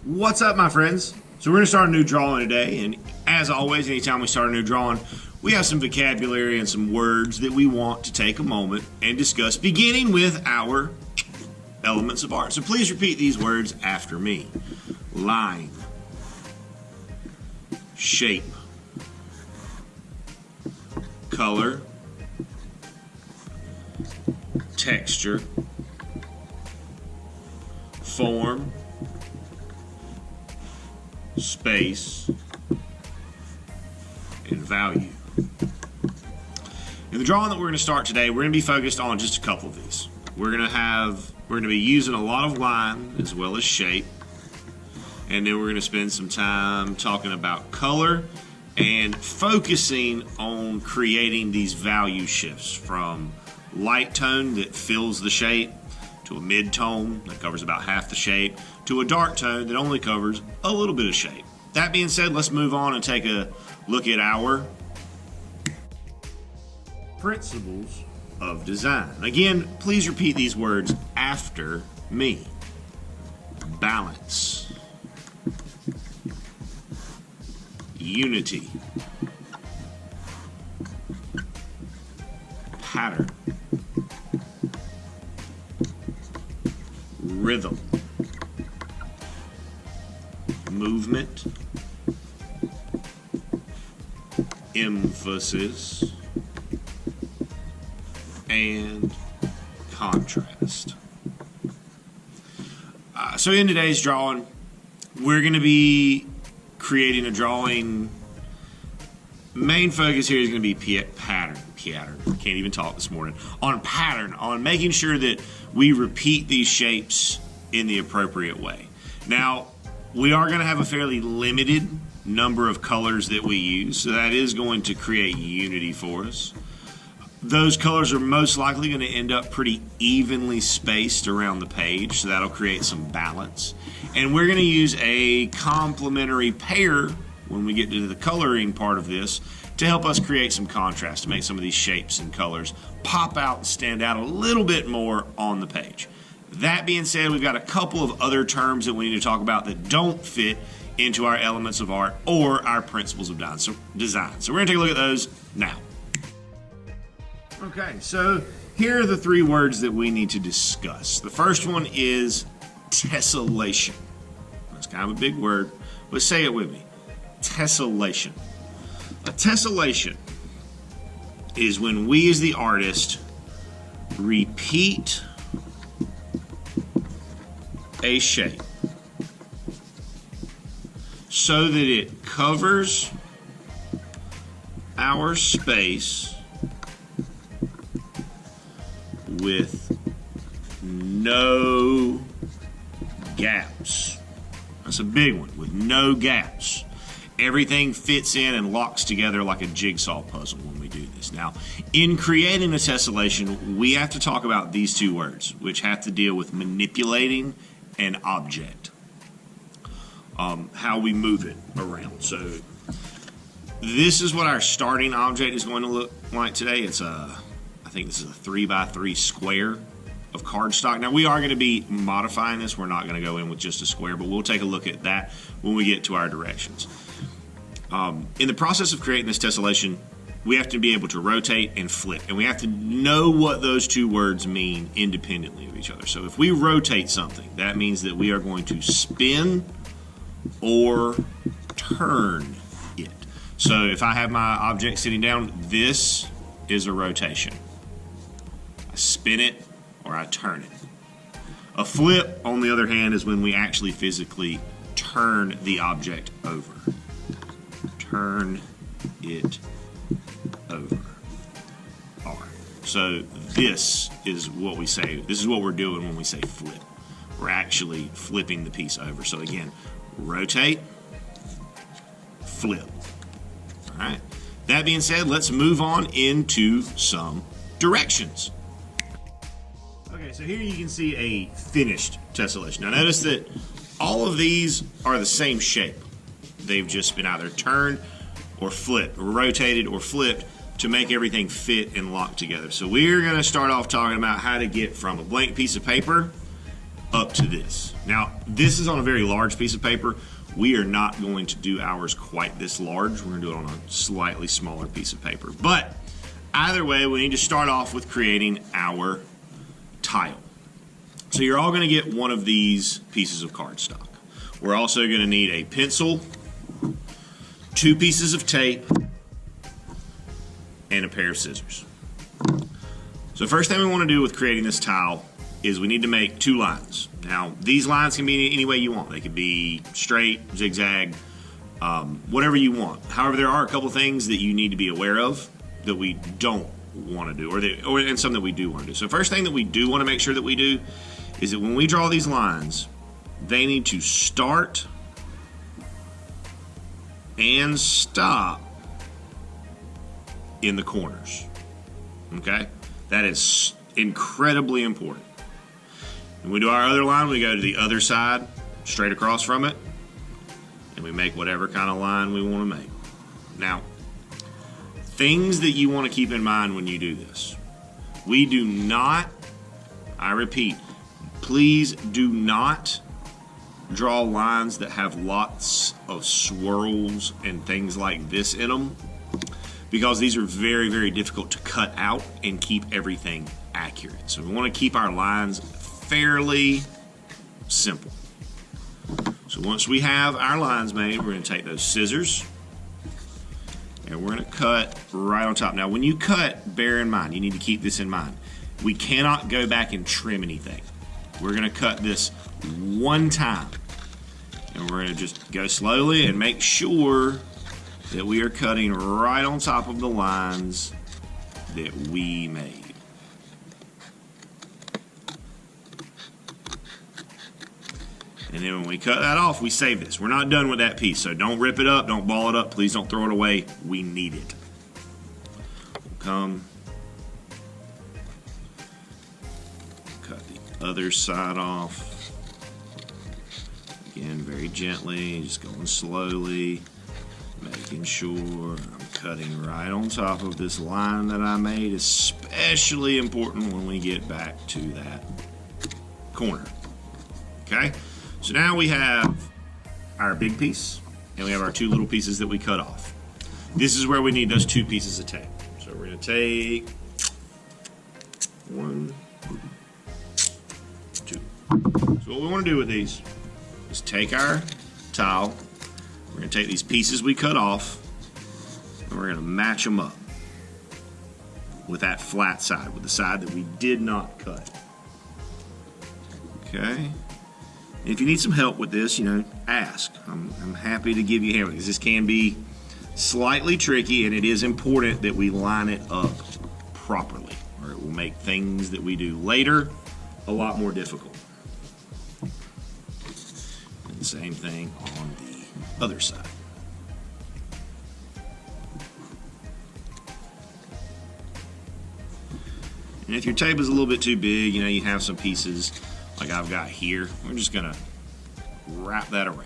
What's up, my friends? So we're going to start a new drawing today, and as always, anytime we start a new drawing, we have some vocabulary and some words that we want to take a moment and discuss, beginning with our elements of art. So please repeat these words after me. Line, shape, color, texture, form, space, and value. In the drawing that we're going to start today, we're going to be focused on just a couple of these. We're going to be using a lot of line as well as shape, and then we're going to spend some time talking about color and focusing on creating these value shifts from light tone that fills the shape to a mid-tone that covers about half the shape to a dark tone that only covers a little bit of shape. That being said, let's move on and take a look at our principles of design. Again, please repeat these words after me. Balance, unity, pattern, rhythm, movement, emphasis, and contrast. So in today's drawing, we're going to be creating a drawing. Main focus here is going to be pattern. Can't even talk this morning. On pattern, on making sure that we repeat these shapes in the appropriate way. Now, we are going to have a fairly limited number of colors that we use, so that is going to create unity for us. Those colors are most likely going to end up pretty evenly spaced around the page, so that'll create some balance. And we're going to use a complementary pair when we get to the coloring part of this to help us create some contrast, to make some of these shapes and colors pop out and stand out a little bit more on the page. That being said, we've got a couple of other terms that we need to talk about that don't fit into our elements of art or our principles of design. So we're going to take a look at those now. Okay, so here are the three words that we need to discuss. The first one is tessellation. That's kind of a big word, but say it with me. Tessellation. A tessellation is when we as the artist repeat a shape so that it covers our space with no gaps. That's a big one, with no gaps. Everything fits in and locks together like a jigsaw puzzle when we do this. Now, in creating a tessellation, we have to talk about these two words, which have to deal with manipulating an object, how we move it around. So this is what our starting object is going to look like today. I think this is a 3x3 square of cardstock. Now, we are going to be modifying this. We're not going to go in with just a square, but we'll take a look at that when we get to our directions. In the process of creating this tessellation, we have to be able to rotate and flip, and we have to know what those two words mean independently of each other. So if we rotate something, that means that we are going to spin or turn it. So if I have my object sitting down, this is a rotation. I spin it or I turn it. A flip, on the other hand, is when we actually physically turn the object over. Turn it over. All right. So this is what we say. This is what we're doing when we say flip. We're actually flipping the piece over. So again, rotate, flip. All right. That being said, let's move on into some directions. Okay, so here you can see a finished tessellation. Now notice that all of these are the same shape. They've just been either turned or flipped, or rotated or flipped to make everything fit and lock together. So we're going to start off talking about how to get from a blank piece of paper up to this. Now, this is on a very large piece of paper. We are not going to do ours quite this large. We're gonna do it on a slightly smaller piece of paper. But either way, we need to start off with creating our tile. So you're all gonna get one of these pieces of cardstock. We're also gonna need a pencil, 2 pieces of tape, and a pair of scissors. So first thing we wanna do with creating this tile is we need to make 2 lines. Now, these lines can be any way you want. They could be straight, zigzag, whatever you want. However, there are a couple things that you need to be aware of that we don't want to do, and some that we do want to do. So first thing that we do want to make sure that we do is that when we draw these lines, they need to start and stop in the corners. Okay? That is incredibly important. When we do our other line, we go to the other side, straight across from it, and we make whatever kind of line we want to make. Now, things that you want to keep in mind when you do this. We do not, I repeat, please do not draw lines that have lots of swirls and things like this in them, because these are very, very difficult to cut out and keep everything accurate. So we want to keep our lines fairly simple. So once we have our lines made, we're going to take those scissors and we're going to cut right on top. Now when you cut, bear in mind, you need to keep this in mind. We cannot go back and trim anything. We're going to cut this one time and we're going to just go slowly and make sure that we are cutting right on top of the lines that we made. And then when we cut that off, we save this. We're not done with that piece, so don't rip it up, don't ball it up, please don't throw it away. We need it. We'll come, cut the other side off. Again, very gently, just going slowly, making sure I'm cutting right on top of this line that I made, especially important when we get back to that corner. Okay? So now we have our big piece and we have our 2 little pieces that we cut off. This is where we need those 2 pieces of tape. So we're going to take 1, 2. So what we want to do with these is take our tile, we're going to take these pieces we cut off and we're going to match them up with that flat side, with the side that we did not cut. Okay. If you need some help with this, ask. I'm happy to give you help because this can be slightly tricky and it is important that we line it up properly or it will make things that we do later a lot more difficult. And the same thing on the other side. And if your tape is a little bit too big, you have some pieces like I've got here, we're just gonna wrap that around.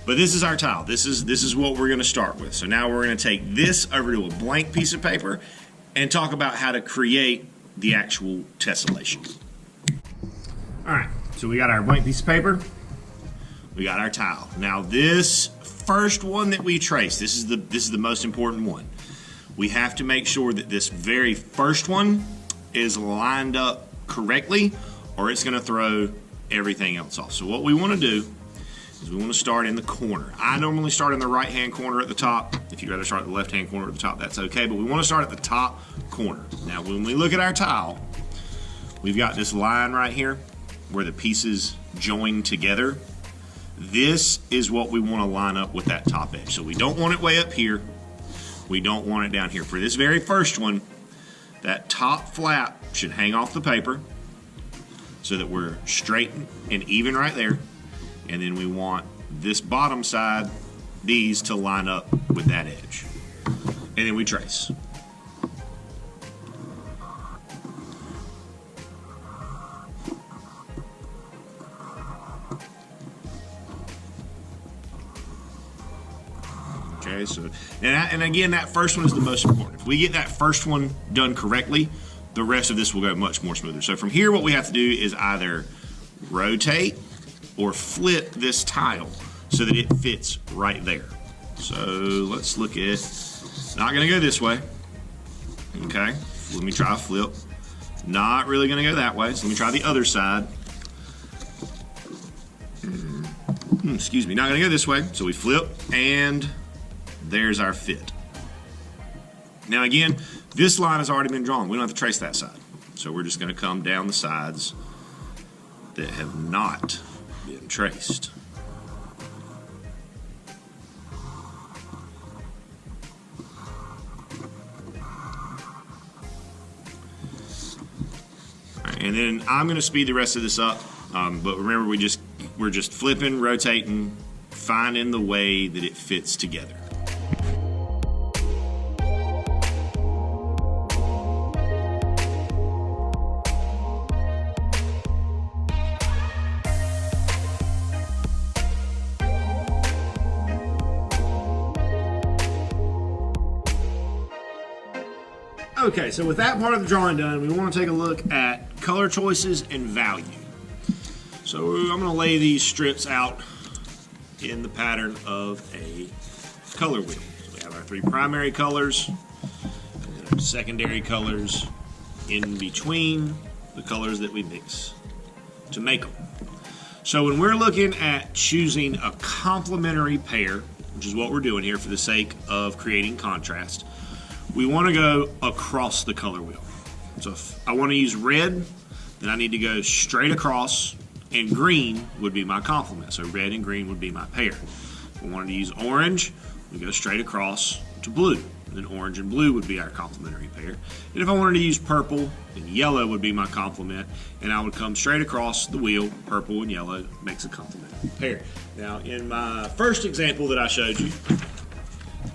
But this is our tile. This is what we're gonna start with. So now we're gonna take this over to a blank piece of paper and talk about how to create the actual tessellation. All right, so we got our blank piece of paper, we got our tile. Now this first one that we trace, this is the most important one. We have to make sure that this very first one is lined up correctly, or it's going to throw everything else off. So what we want to do is we want to start in the corner. I normally start in the right-hand corner at the top. If you'd rather start at the left-hand corner at the top, that's okay, but we want to start at the top corner. Now, when we look at our tile, we've got this line right here where the pieces join together. This is what we want to line up with that top edge. So we don't want it way up here. We don't want it down here. For this very first one, that top flap should hang off the paper so that we're straight and even right there. And then we want this bottom side, these to line up with that edge. And then we trace. Okay, so, and again, that first one is the most important. If we get that first one done correctly, the rest of this will go much more smoother. So from here, what we have to do is either rotate, or flip this tile so that it fits right there. So let's look at, not gonna go this way. Okay, let me try a flip. Not really gonna go that way, so let me try the other side. Excuse me, not gonna go this way. So we flip, and there's our fit. Now again, this line has already been drawn. We don't have to trace that side. So we're just gonna come down the sides that have not been traced. And then I'm going to speed the rest of this up, but remember we're just flipping, rotating, finding the way that it fits together. Okay, so with that part of the drawing done, we want to take a look at color choices and value. So I'm going to lay these strips out in the pattern of a color wheel. So we have our three primary colors, and then our secondary colors in between the colors that we mix to make them. So when we're looking at choosing a complementary pair, which is what we're doing here for the sake of creating contrast, we want to go across the color wheel. So if I want to use red, then I need to go straight across, and green would be my complement. So red and green would be my pair. If we wanted to use orange, we go straight across to blue. And then orange and blue would be our complementary pair. And if I wanted to use purple, then yellow would be my complement, and I would come straight across the wheel. Purple and yellow makes a complementary pair. Now in my first example that I showed you,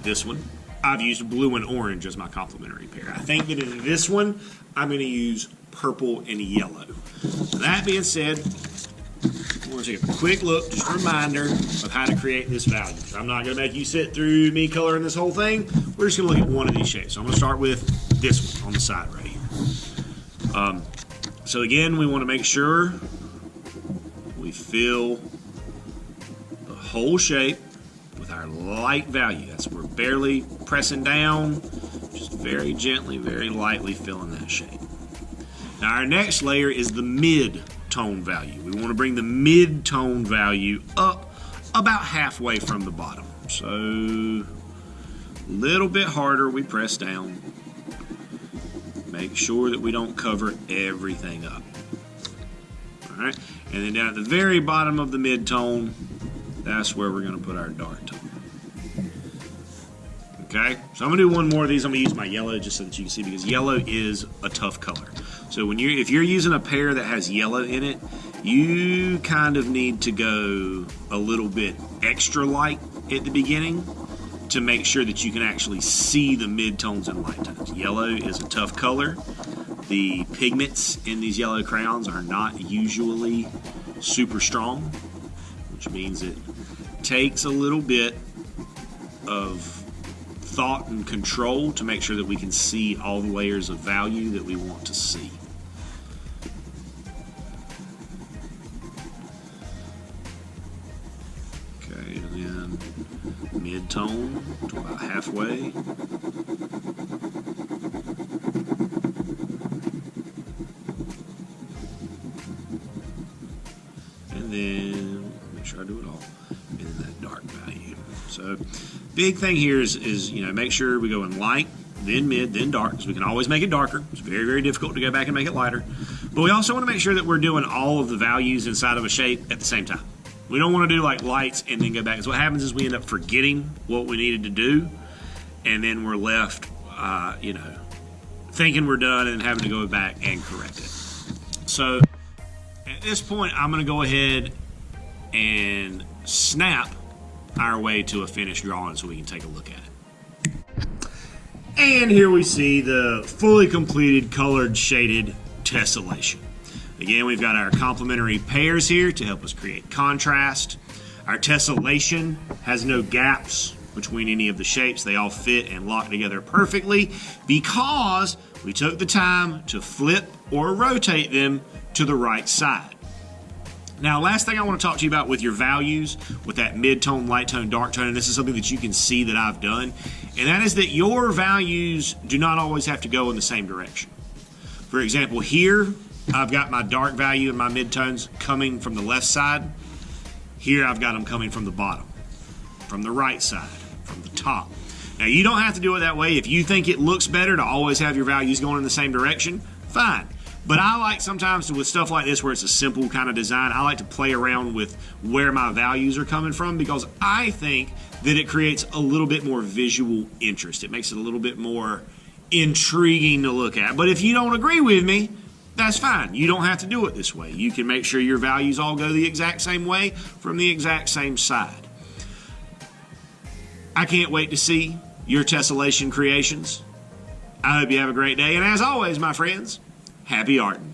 this one, I've used blue and orange as my complementary pair. I think that in this one, I'm going to use purple and yellow. That being said, I want to take a quick look, just a reminder of how to create this value. So I'm not going to make you sit through me coloring this whole thing. We're just going to look at one of these shapes. So I'm going to start with this one on the side right here. So again, we want to make sure we fill the whole shape with our light value. That's we're barely pressing down, just very gently, very lightly filling that shape. Now our next layer is the mid-tone value. We want to bring the mid-tone value up about halfway from the bottom. So a little bit harder we press down. Make sure that we don't cover everything up. All right, and then down at the very bottom of the mid-tone, that's where we're going to put our dark tone. Okay, so I'm going to do one more of these. I'm going to use my yellow just so that you can see, because yellow is a tough color. So if you're using a pair that has yellow in it, you kind of need to go a little bit extra light at the beginning to make sure that you can actually see the mid-tones and light tones. Yellow is a tough color. The pigments in these yellow crayons are not usually super strong, which means it takes a little bit of thought and control to make sure that we can see all the layers of value that we want to see. Okay, and then mid-tone to about halfway. And then make sure I do it all. And then that dark value. So big thing here is make sure we go in light, then mid, then dark, because we can always make it darker. It's very, very difficult to go back and make it lighter. But we also want to make sure that we're doing all of the values inside of a shape at the same time. We don't want to do like lights and then go back. So what happens is we end up forgetting what we needed to do, and then we're left, thinking we're done and having to go back and correct it. So at this point, I'm going to go ahead and snap our way to a finished drawing so we can take a look at it. And here we see the fully completed colored shaded tessellation. Again, we've got our complementary pairs here to help us create contrast. Our tessellation has no gaps between any of the shapes. They all fit and lock together perfectly because we took the time to flip or rotate them to the right side. Now, last thing I want to talk to you about with your values, with that mid-tone, light tone, dark tone, and this is something that you can see that I've done, and that is that your values do not always have to go in the same direction. For example, here, I've got my dark value and my mid-tones coming from the left side. Here, I've got them coming from the bottom, from the right side, from the top. Now, you don't have to do it that way. If you think it looks better to always have your values going in the same direction, fine. But I like sometimes with stuff like this where it's a simple kind of design, I like to play around with where my values are coming from because I think that it creates a little bit more visual interest. It makes it a little bit more intriguing to look at. But if you don't agree with me, that's fine. You don't have to do it this way. You can make sure your values all go the exact same way from the exact same side. I can't wait to see your Tessellation creations. I hope you have a great day. And as always, my friends, happy arting.